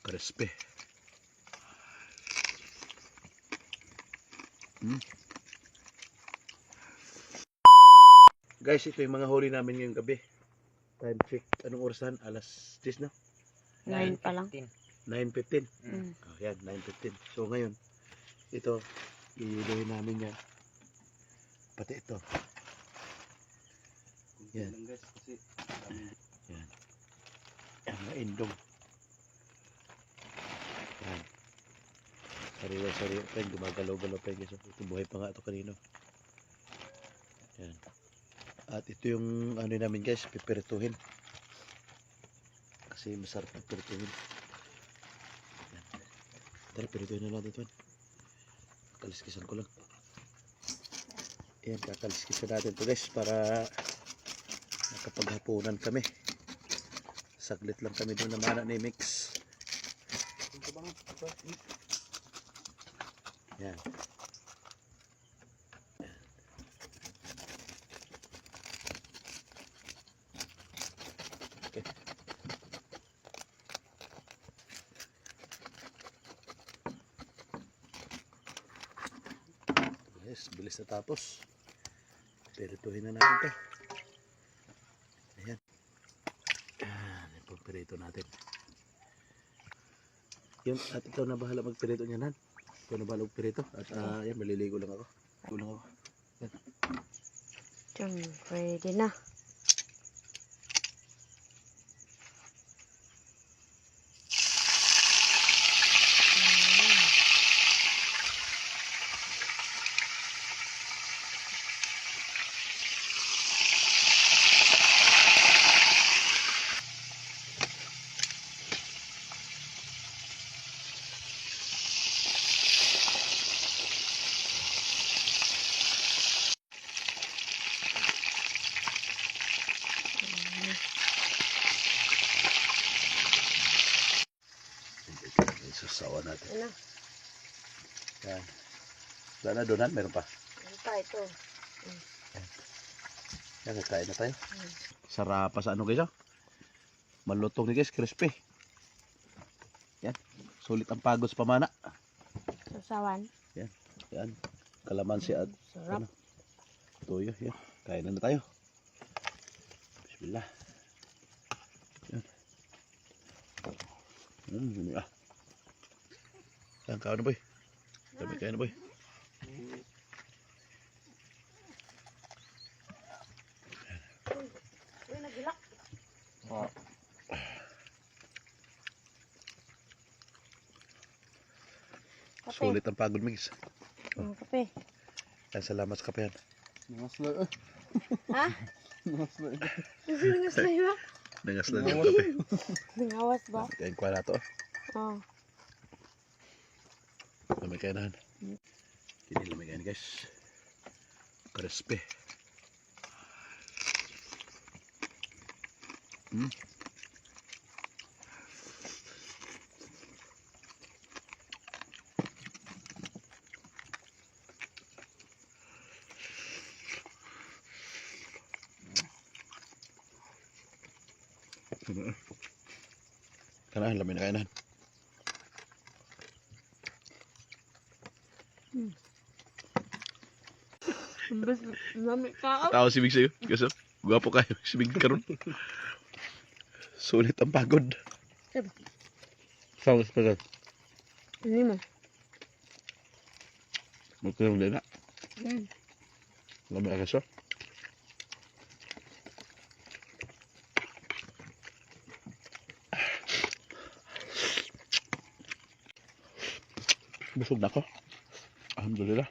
Crispy. Guys, ito yung mga huli namin ngayong gabi. Time check. Anong orasan? Alas 10 na? 9 pa lang. 9:15. Mm. Yan, 9:15. So ngayon, ito, iiluhin namin yan. Pati ito. Yan. Yan. Yan, mga indong. Yan. Sariwa-sariwa pa yun. Gumagalaw-galaw pa yun. Ito buhay pa nga ito kanino. Yan. At ito yung ano namin guys, pipirituhin. Kasi masarap pipirituhin. Yan. Tara, pirituhin na natin ito. Kaliskisan ko lang. Yan, kakaliskisan natin ito guys para nakapaghapunan kami. Saglit lang kami doon na mana ni Mix. Yan. Okay. Yes, bilis na tapos. Pirituhin na natin ito. Ayan. Ayan, yung pirito natin. Yun, at ikaw na bahala magpirito niyan, Han. Ikaw na bahala magpirito. At yan, maliligo lang ako. Ligo lang ako. Yan. Diyan, ready na. Susawa natin. Ano? Yan. Wala na doon, Han? Meron pa. Ano pa ito? Yan, kain na tayo. Sarap sa ano guys, oh. Malutong ni guys, crispy. Yan. Sulit ang pagod sa pamana. Sasawan. Yan. Yan. Kalamansi at Sarap. ano, tuyo. Yan. Kain na tayo. Bismillah. Yan. Yan. Yan, kain na boy. Kami kain na boy. Uy, nagilak. Kape. Sulit ang pagod, Mix. Kape. Yan, salamat sa kape yan. Ha? Nangas na ba? Nangas lang yung kape. Nangawas ba? Kain kwa na to. Oo. Kami kain na. Hindi lamig yan guys. Crispy. Kanahan, lamin na kainan. Bas, nami ka. Tao si Big sa'yo. Kasi, gwapo kayo. Si Big karon. Sulit ang pagod. Sabi. Saan mas pagod? Hindi mo. Magkaroon din na. Hmm. Lamin na kaso. Busog na ako. Alhamdulillah.